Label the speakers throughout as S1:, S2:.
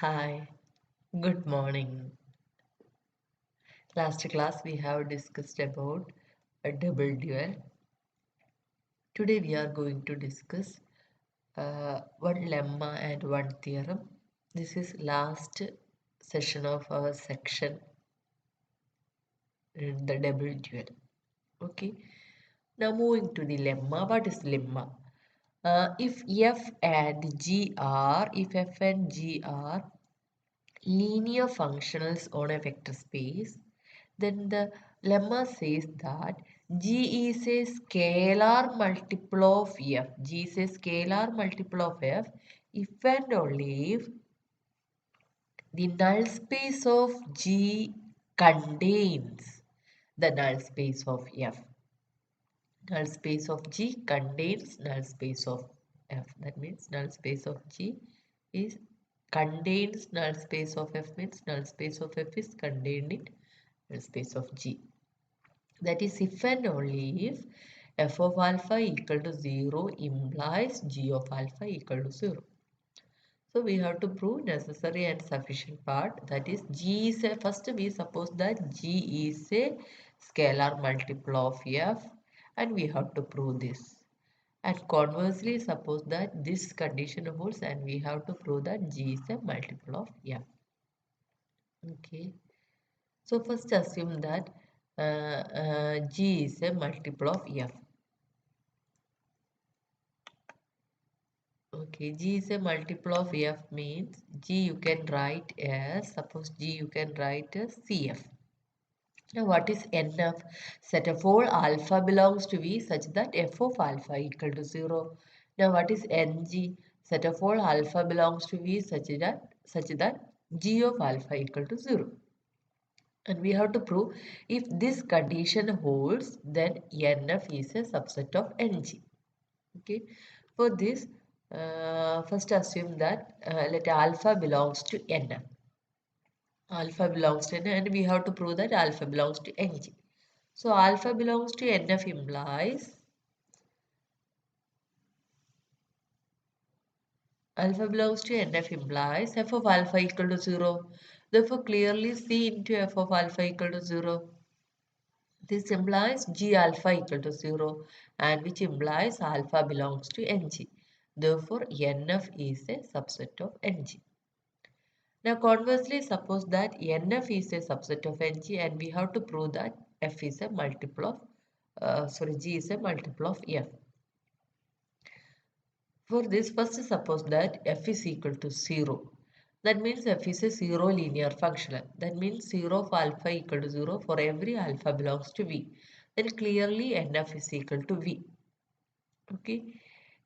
S1: Hi, good morning. Last class we have discussed about a double dual. Today we are going to discuss one lemma and one theorem. This is last session of our section in the double dual. Okay. Now moving to the lemma. What is lemma? If f and g are, if f and g are linear functionals on a vector space, then the lemma says that G is a scalar multiple of F. G is a scalar multiple of F if and only if the null space of G contains the null space of F. Null space of G contains null space of F. That means null space of G is contains null space of F means null space of F is contained in null space of G. That is if and only if f of alpha equal to 0 implies g of alpha equal to 0. So we have to prove necessary and sufficient part, that is g is a, first we suppose that g is a scalar multiple of f and we have to prove this. And conversely suppose that this condition holds and we have to prove that g is a multiple of f. Okay. So first assume that G is a multiple of F. Okay, G is a multiple of F means G you can write as, suppose G you can write as CF. Now what is NF? Set of all alpha belongs to V such that F of alpha equal to 0. Now what is NG? Set of all alpha belongs to V such that G of alpha equal to 0. And we have to prove if this condition holds, then NF is a subset of NG. Okay. For this, first assume that let alpha belongs to NF. Alpha belongs to NF and we have to prove that alpha belongs to NG. So alpha belongs to NF implies f of alpha equal to 0. Therefore, clearly C into f of alpha equal to 0. This implies G alpha equal to 0 and which implies alpha belongs to Ng. Therefore, NF is a subset of Ng. Now, conversely, suppose that NF is a subset of Ng and we have to prove that F is a multiple of, G is a multiple of F. For this, first suppose that F is equal to 0. That means F is a 0 linear functional. That means 0 of alpha equal to 0 for every alpha belongs to V. Then clearly NF is equal to V. Okay.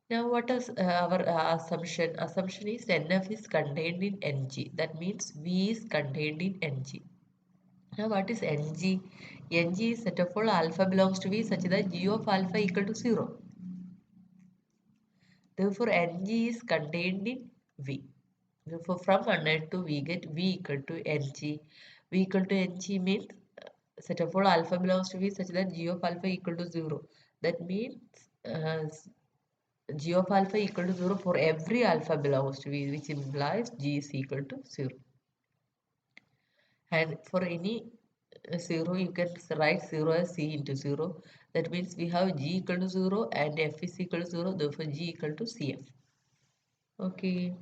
S1: Now what is our assumption? Assumption is NF is contained in Ng. That means V is contained in Ng. Now what is Ng? Ng is set of all alpha belongs to V such that G of alpha equal to 0. Therefore Ng is contained in V. Therefore from 100 to we get V equal to Ng. V equal to Ng means set of all alpha belongs to V such that G of alpha equal to 0. That means G of alpha equal to 0 for every alpha belongs to V, which implies G is equal to 0. And for any 0, you can write 0 as C into 0. That means we have G equal to 0 and F is equal to 0. Therefore, G equal to CF. Okay.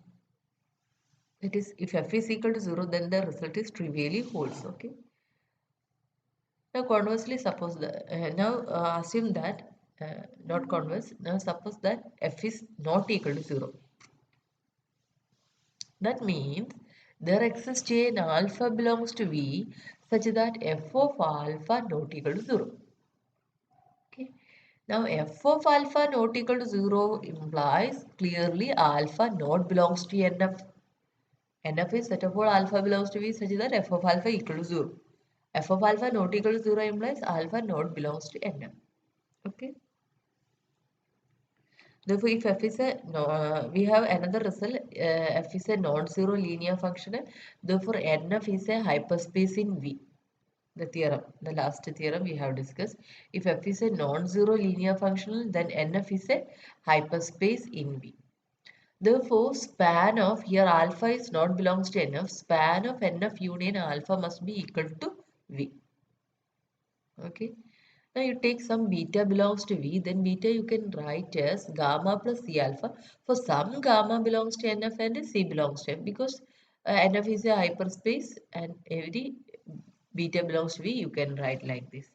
S1: That is, if F is equal to 0, then the result is trivially holds. Okay. Now, conversely, suppose that, assume that, not converse, now suppose that F is not equal to 0. That means there exists an alpha belongs to V such that f of alpha not equal to 0. Okay. Now f of alpha not equal to 0 implies clearly alpha not belongs to NF. NF is set of all alpha belongs to V such that f of alpha equal to 0. F of alpha not equal to 0 implies alpha not belongs to NF. Okay. Therefore, if f is a no, we have another result. F is a non-zero linear functional. Therefore, NF is a hyperspace in V. The theorem, the last theorem we have discussed. If f is a non-zero linear functional, then NF is a hyperspace in V. Therefore, span of here alpha is not belongs to NF. Span of NF union alpha must be equal to V. Okay. Now you take some beta belongs to V, then beta you can write as gamma plus C alpha. For some gamma belongs to NF and C belongs to F because NF is a hyperspace and every beta belongs to V, you can write like this.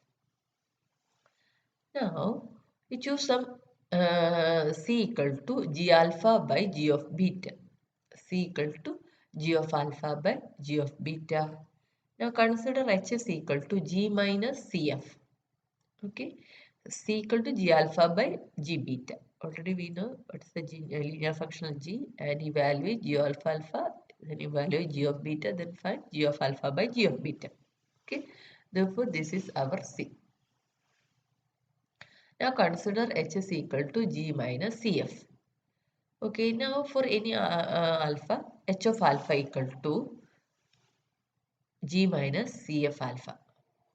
S1: Now you choose some C equal to G alpha by G of beta. C equal to G of alpha by G of beta. Now consider H is equal to G minus CF. Okay, C equal to G alpha by G beta. Already we know what's the linear function of G and evaluate G alpha alpha, then evaluate G of beta, then find G of alpha by G of beta. Okay, therefore this is our C. Now consider H is equal to G minus CF. Okay, now for any alpha, H of alpha equal to G minus CF alpha.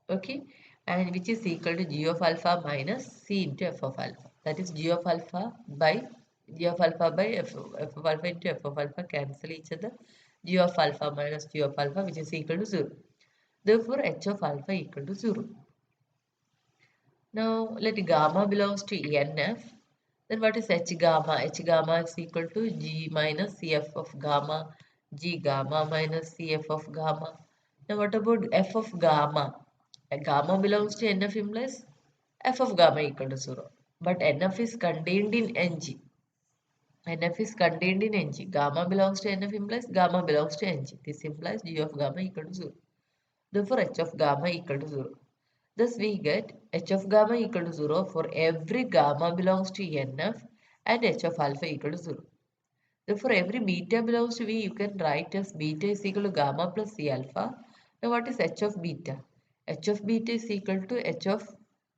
S1: Okay, and which is equal to G of alpha minus C into F of alpha. That is G of alpha by G of alpha by F of alpha into F of alpha cancel each other. G of alpha minus G of alpha which is equal to 0. Therefore, H of alpha equal to 0. Now, let gamma belongs to NF. Then what is H gamma? H gamma is equal to G minus CF of gamma. G gamma minus CF of gamma. Now, what about F of gamma? Gamma belongs to NF implies F of gamma equal to 0. But NF is contained in NG. NF is contained in NG. Gamma belongs to NF implies gamma belongs to NG. This implies G of gamma equal to 0. Therefore, H of gamma equal to 0. Thus, we get H of gamma equal to 0 for every gamma belongs to NF and H of alpha equal to 0. Therefore, every beta belongs to V, you can write as beta is equal to gamma plus C alpha. Now, what is H of beta? H of beta is equal to H of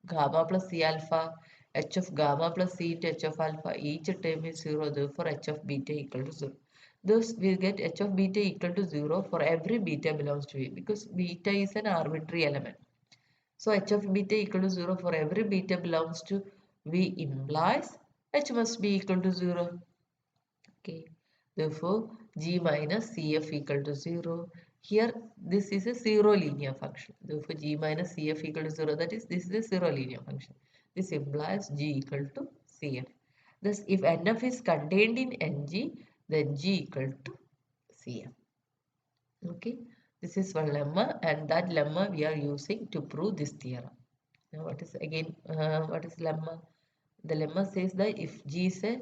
S1: gamma plus C alpha, H of gamma plus C into H of alpha. Each term is 0, therefore H of beta equal to 0. Thus, we get H of beta equal to 0 for every beta belongs to V because beta is an arbitrary element. So H of beta equal to 0 for every beta belongs to V implies H must be equal to 0. Okay. Therefore, G minus CF equal to 0. Here, this is a 0 linear function. Therefore, G minus CF equal to 0. That is, this is a 0 linear function. This implies G equal to CF. Thus, if NF is contained in NG, then G equal to CF. Okay. This is one lemma and that lemma we are using to prove this theorem. Now, what is lemma? The lemma says that if G is a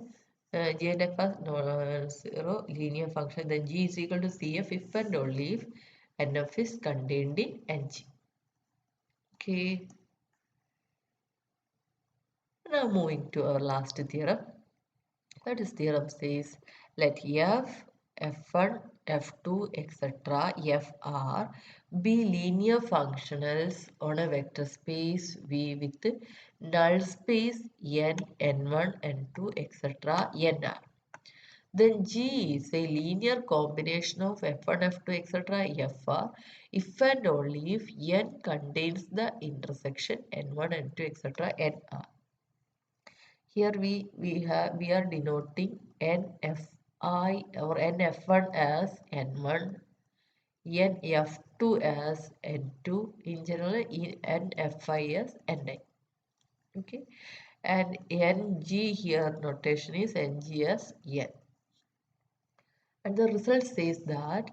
S1: G and F are zero linear function, then G is equal to CF if and only if NF is contained in NG. Okay. Now moving to our last theorem. That is theorem says let F, F1, F2, etc. Fr be linear functionals on a vector space V with null space n, n1, n2, etc. nr. Then G is a linear combination of F1, F2, etc. Fr if and only if n contains the intersection n1, n2, etc. nr. Here we are denoting NFI or NF1 as N1, NF2 as N2, in general NFI as Ni. Okay, and NG here notation is NG as N. And the result says that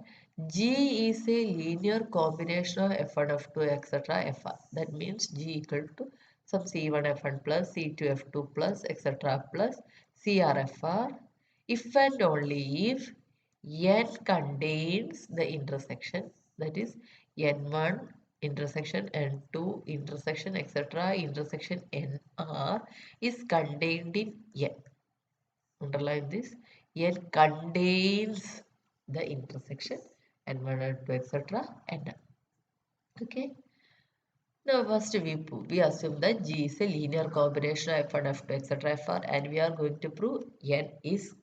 S1: G is a linear combination of F1, F2, etc. Fr. That means G equal to some C1 F1 plus C2 F2 plus etc. plus CR Fr if and only if N contains the intersection, that is N1 intersection N2 intersection etc. intersection NR is contained in N. Underline this. N contains the intersection N1 and 2 etc. N. Okay. Now first we assume that G is a linear combination of F1, F2 etc. Fr and we are going to prove N is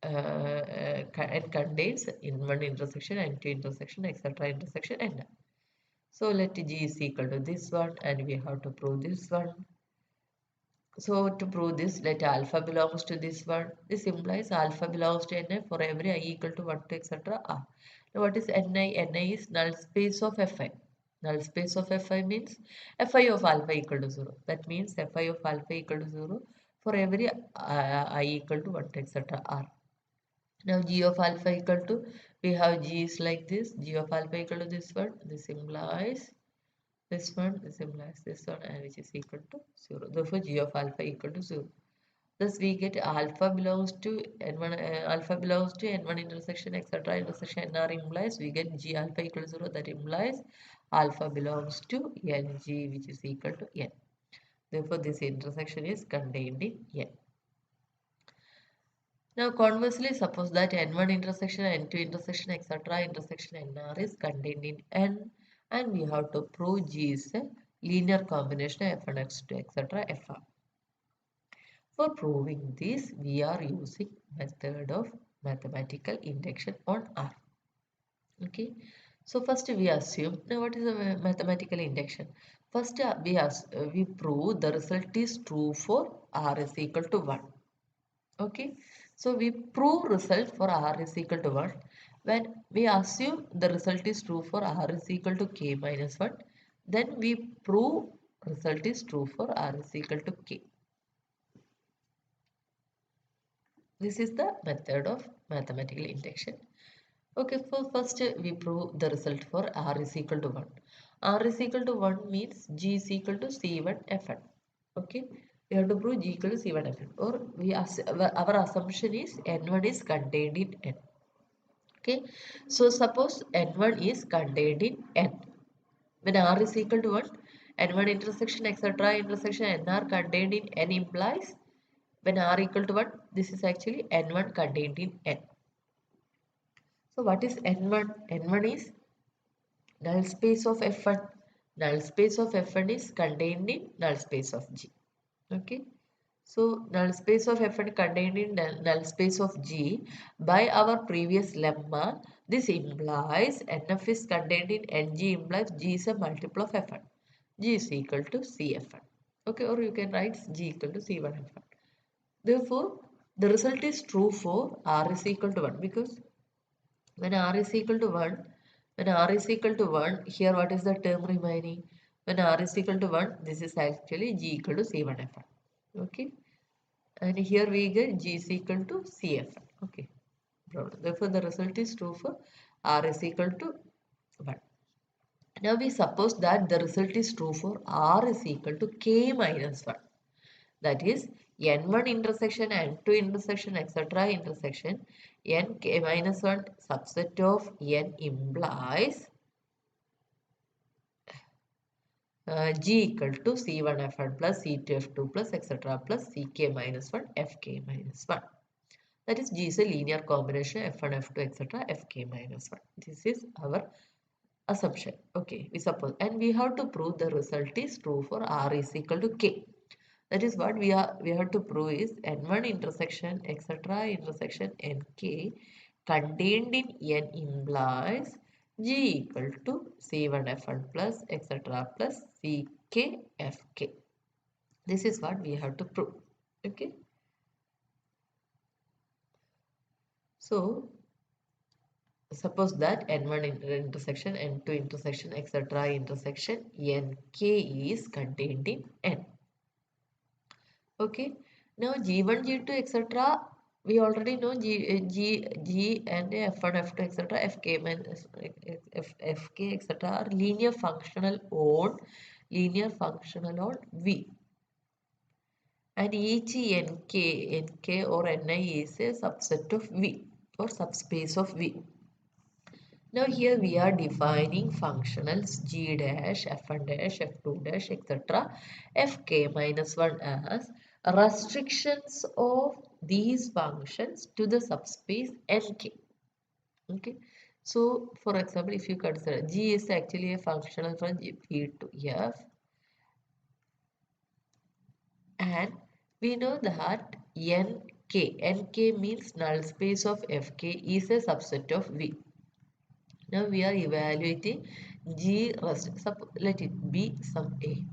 S1: N contains in one intersection and two intersection etc. intersection N. So let G is equal to this one and we have to prove this one. So to prove this, let alpha belongs to this one. This implies alpha belongs to Ni for every I equal to 1 to etc. R. Now what is Ni? Ni is null space of Fi. Null space of Fi means Fi of alpha equal to 0. That means Fi of alpha equal to 0 for every I equal to 1 to etc. R. Now g of alpha equal to, we have g is like this, g of alpha equal to this one, this implies this implies this one, and which is equal to 0. Therefore g of alpha equal to 0. Thus we get alpha belongs to n1, alpha belongs to n1 intersection etc intersection nr implies we get g alpha equal to 0. That implies alpha belongs to ng, which is equal to n. Therefore this intersection is contained in n. Now conversely, suppose that n1 intersection, n2 intersection, etc. intersection nr is contained in n, and we have to prove G is a linear combination of f1, x2, etc. fr. For proving this, we are using method of mathematical induction on R. Okay. So first we assume, now what is a mathematical induction? First we prove the result is true for R is equal to 1. Okay, so we prove result for R is equal to 1 when we assume the result is true for R is equal to K minus 1, then we prove result is true for R is equal to K. This is the method of mathematical induction. Okay, for first we prove the result for R is equal to 1. R is equal to 1 means G is equal to C1 Fn. Okay, we have to prove G equal to C1 Fn, or our assumption is N1 is contained in N. Okay, so suppose N1 is contained in N. When R is equal to 1, N1 intersection etc. intersection NR contained in N implies when R equal to 1, this is actually N1 contained in N. So what is N1? N1 is null space of F1. Null space of F1 is contained in null space of G. Okay. So null space of F1 contained in null space of G. By our previous lemma, this implies NF is contained in NG implies G is a multiple of F1. G is equal to CF1. Okay, or you can write G equal to C1F1. Therefore, the result is true for R is equal to 1 because when R is equal to 1, when R is equal to 1, here what is the term remaining? When R is equal to 1, this is actually G equal to C1F1. Okay. And here we get G is equal to CF1. Okay. Therefore, the result is true for R is equal to 1. Now we suppose that the result is true for R is equal to K minus 1. That is N1 intersection, N2 intersection, etc. intersection, Nk minus 1 subset of N implies G equal to C1F1 plus C2F2 plus etc. plus Ck minus 1 Fk minus 1. That is G is a linear combination F1, F2, etc. Fk minus 1. This is our assumption. Okay, we suppose, and we have to prove the result is true for R is equal to K. That is what we have to prove is N1 intersection etc. intersection Nk contained in N implies G equal to C1F1 plus etc. plus CKFK. This is what we have to prove. Okay. So suppose that N1 intersection, N2 intersection, etc. intersection Nk is contained in N. Okay. Now G1, G2, etc. We already know G and F1, F2, etc. Fk minus Fk, etc. are linear functional on V. And each Nk or Ni is a subset of V or subspace of V. Now here we are defining functionals g dash, f1 dash, f2 dash, etc. fk minus 1 as restrictions of these functions to the subspace nk. Okay. So for example, if you consider g is actually a functional from p to f, and we know that nk means null space of fk is a subset of v. Now we are evaluating G rest. Let it be some A.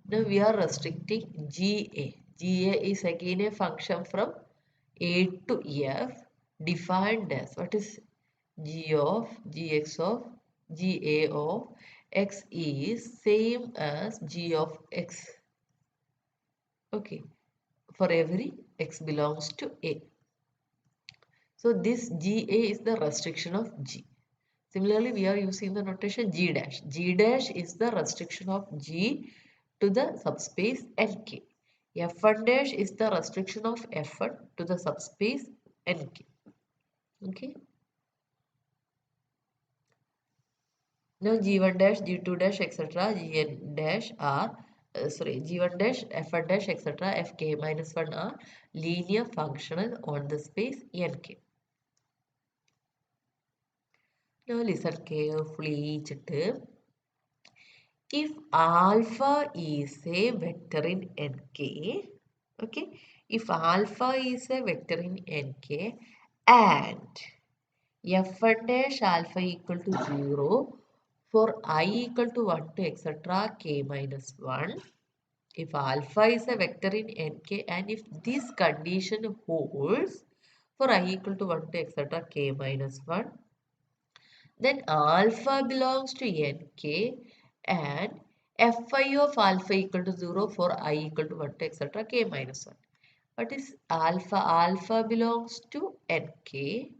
S1: Now we are restricting GA. GA is again a function from A to F defined as what is G of Gx of GA of X is same as G of X. Okay, for every X belongs to A. So this GA is the restriction of G. Similarly, we are using the notation G dash. G dash is the restriction of G to the subspace Nk. F1 dash is the restriction of F1 to the subspace Nk. Okay. Now G1 dash, G2 dash, etc. Gn dash are G1 dash, F1 dash, etc. Fk minus 1 are linear functional on the space Nk. Now listen carefully. If alpha is a vector in Nk, okay, if alpha is a vector in Nk and f1 dash alpha equal to 0 for I equal to 1 to etc. k minus 1, if alpha is a vector in Nk and if this condition holds for I equal to 1 to etc. k minus 1, then alpha belongs to Nk and Fi of alpha equal to 0 for I equal to 1 to etc. k minus 1. What is alpha? Alpha belongs to Nk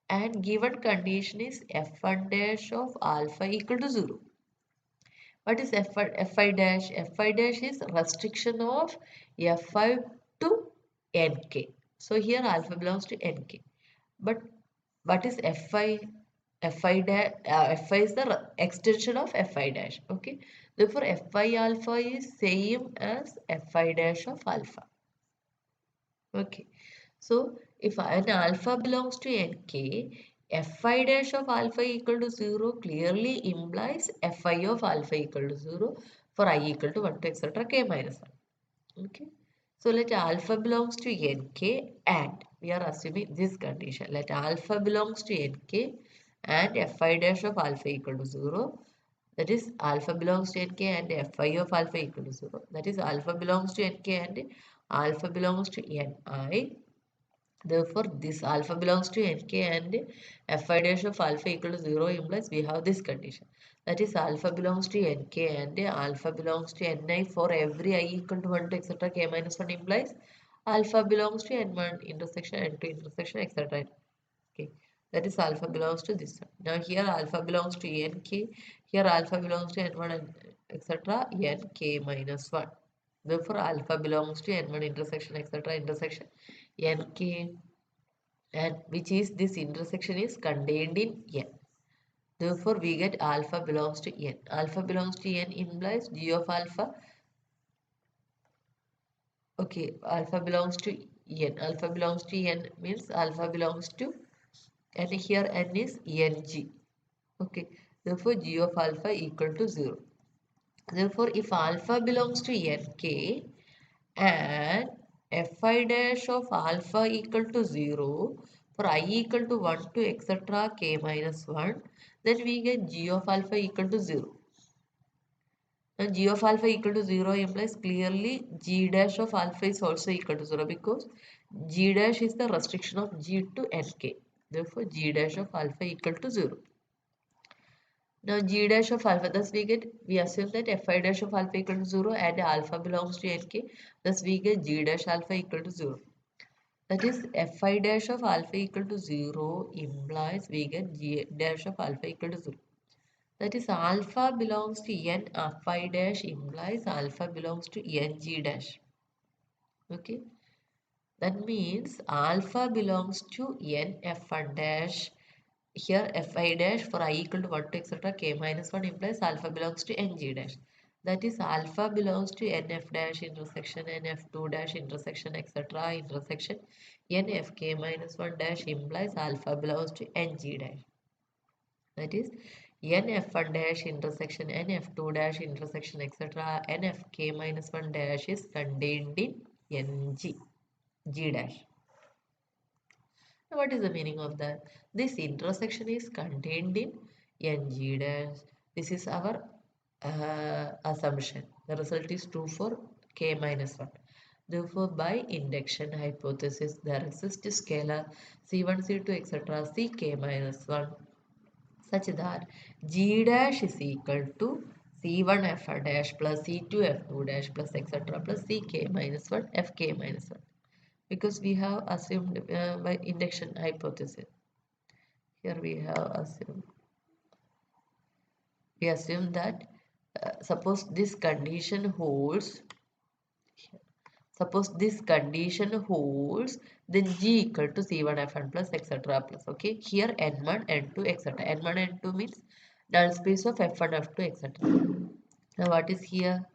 S1: and given condition is F1 dash of alpha equal to 0. What is Fi dash? Fi dash is restriction of Fi to Nk. So here alpha belongs to Nk. But what is Fi? Fi dash, Fi is the extension of Fi dash. Okay. Therefore, Fi alpha is same as Fi dash of alpha. Okay. So, if an alpha belongs to Nk, Fi dash of alpha equal to 0 clearly implies Fi of alpha equal to 0 for I equal to 1 to etc. k minus 1. Okay. So, let alpha belongs to Nk and we are assuming this condition. Let alpha belongs to Nk and Fi dash of alpha equal to 0. That is alpha belongs to Nk and Fi of alpha equal to 0. That is alpha belongs to Nk and alpha belongs to Ni. Therefore, this alpha belongs to Nk and Fi dash of alpha equal to 0 implies we have this condition. That is alpha belongs to Nk and alpha belongs to Ni for every I equal to 1 to etc. k minus 1 implies alpha belongs to N1 intersection N2 intersection etc. Okay, that is alpha belongs to this one. Now here alpha belongs to Nk, here alpha belongs to N1 and etc. Nk minus 1. Therefore, alpha belongs to N1 intersection etc. intersection Nk and which is this intersection is contained in N. Therefore, we get alpha belongs to N. Alpha belongs to N implies G of alpha. Okay, alpha belongs to N. Alpha belongs to N means alpha belongs to and here N is Ng. Okay, therefore G of alpha equal to 0. Therefore, if alpha belongs to Nk and Fi dash of alpha equal to 0 for I equal to 1 to etc. k minus 1, then we get G of alpha equal to 0. Now G of alpha equal to 0 implies clearly G dash of alpha is also equal to 0 because G dash is the restriction of G to Nk. Therefore, G dash of alpha equal to 0. Now G dash of alpha, thus we assume that Fi dash of alpha equal to 0 and alpha belongs to Nk, thus we get G dash alpha equal to 0. That is Fi dash of alpha equal to 0 implies we get G dash of alpha equal to 0. That is alpha belongs to N Fi dash implies alpha belongs to Ng dash. Okay. That means alpha belongs to N F1 dash. Here Fi dash for I equal to 1 to etc. k minus 1 implies alpha belongs to Ng dash. That is alpha belongs to Nf dash intersection Nf2 dash intersection etc. intersection Nfk minus 1 dash implies alpha belongs to Ng dash. That is Nf1 dash intersection Nf2 dash intersection etc. Nfk minus 1 dash is contained in Ng G dash. Now, what is the meaning of that? This intersection is contained in Ng dash. This is our assumption. The result is true for k minus 1. Therefore, by induction hypothesis, there exists scalar c1, c2, etc. ck minus 1 such that g dash is equal to c1 f dash plus c2 f2 dash plus etc. plus ck minus 1 fk minus 1, because we have assumed by induction hypothesis. Here we assume that suppose this condition holds. Suppose this condition holds, then G equal to C1 F1 plus etc. plus. Okay, here N1, N2, etc. N1, N2 means null space of F1, F2, etc. Now what is here?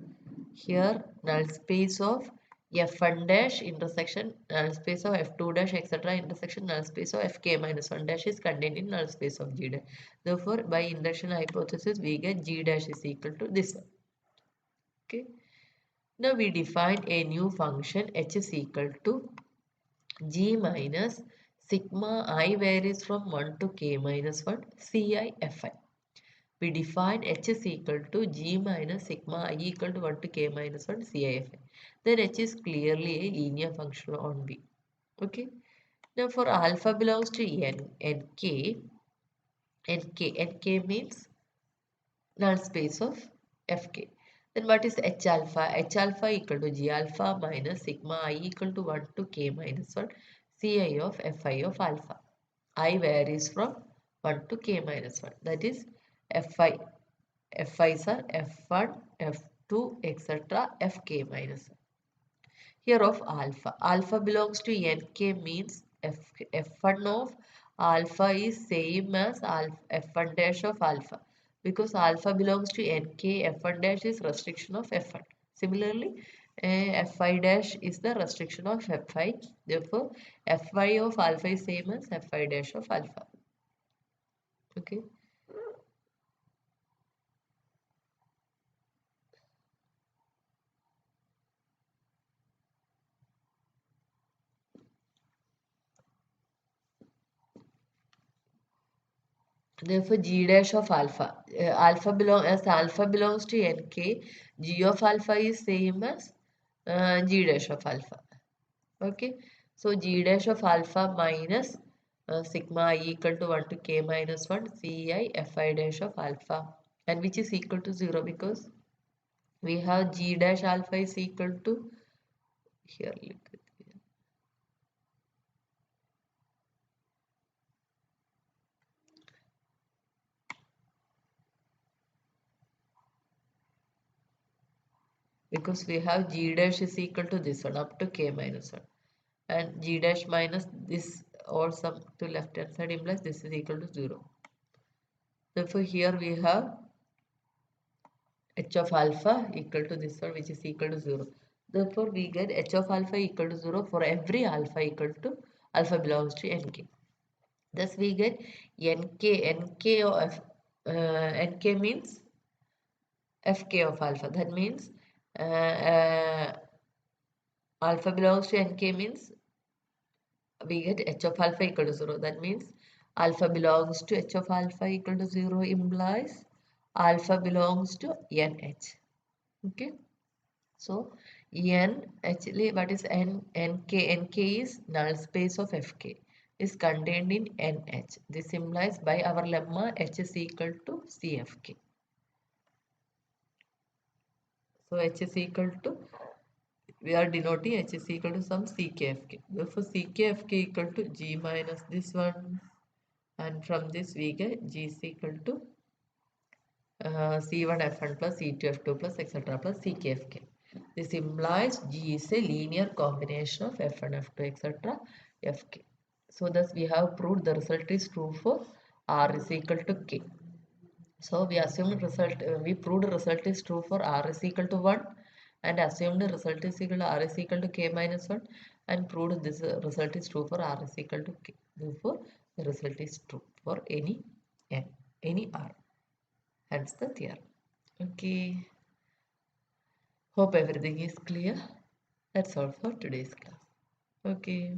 S1: Here null space of F1 dash intersection null space of F2 dash etc. intersection null space of Fk minus 1 dash is contained in null space of G dash. Therefore, by induction hypothesis, we get G dash is equal to this one. Okay. Now we define a new function h is equal to g minus sigma I varies from 1 to k minus 1 ci fi. We define h is equal to g minus sigma I equal to 1 to k minus 1 ci fi. Then h is clearly a linear function on V. Okay. Now for alpha belongs to nk means null space of fk. Then what is h alpha? H alpha equal to g alpha minus sigma I equal to 1 to k minus 1 ci of fi of alpha. I varies from 1 to k minus 1. That is fi. Fi's are f1, f2, etc. fk minus 1. Here of alpha. Alpha belongs to nk means f1 of alpha is same as alpha, f1 dash of alpha, because alpha belongs to nk, f1 dash is restriction of f1. Similarly, fi dash is the restriction of fi. Therefore, fi of alpha is same as fi dash of alpha. Okay. Therefore, g dash of alpha, alpha belongs to nk, g of alpha is same as g dash of alpha. Okay, so g dash of alpha minus sigma I equal to 1 to k minus 1 ci fi dash of alpha, and which is equal to 0 because we have g dash alpha is equal to here. Because we have g dash is equal to this one up to k minus 1, and g dash minus this or sum to left hand side implies this is equal to 0. Therefore, here we have h of alpha equal to this one, which is equal to 0. Therefore, we get h of alpha equal to 0 for every alpha equal to alpha belongs to nk. Thus, we get nk of nk means fk of alpha. That means alpha belongs to nk means we get h of alpha equal to 0. That means alpha belongs to h of alpha equal to 0 implies alpha belongs to nh. Okay. So n actually what is nk is null space of fk is contained in nh. This implies by our lemma h is equal to cfk. So h is equal to, we are denoting h is equal to some ckfk. Therefore ckfk equal to g minus this one, and from this we get g is equal to c1 f1 plus c2 f2 plus etc plus ckfk. This implies g is a linear combination of f1 f2 etc fk. So thus we have proved the result is true for r is equal to k. So we assumed result, we proved result is true for r is equal to 1, and assumed result is equal to r is equal to k minus 1, and proved this result is true for r is equal to k. Therefore, the result is true for any n, any r. Hence the theorem. Okay. Hope everything is clear. That's all for today's class. Okay.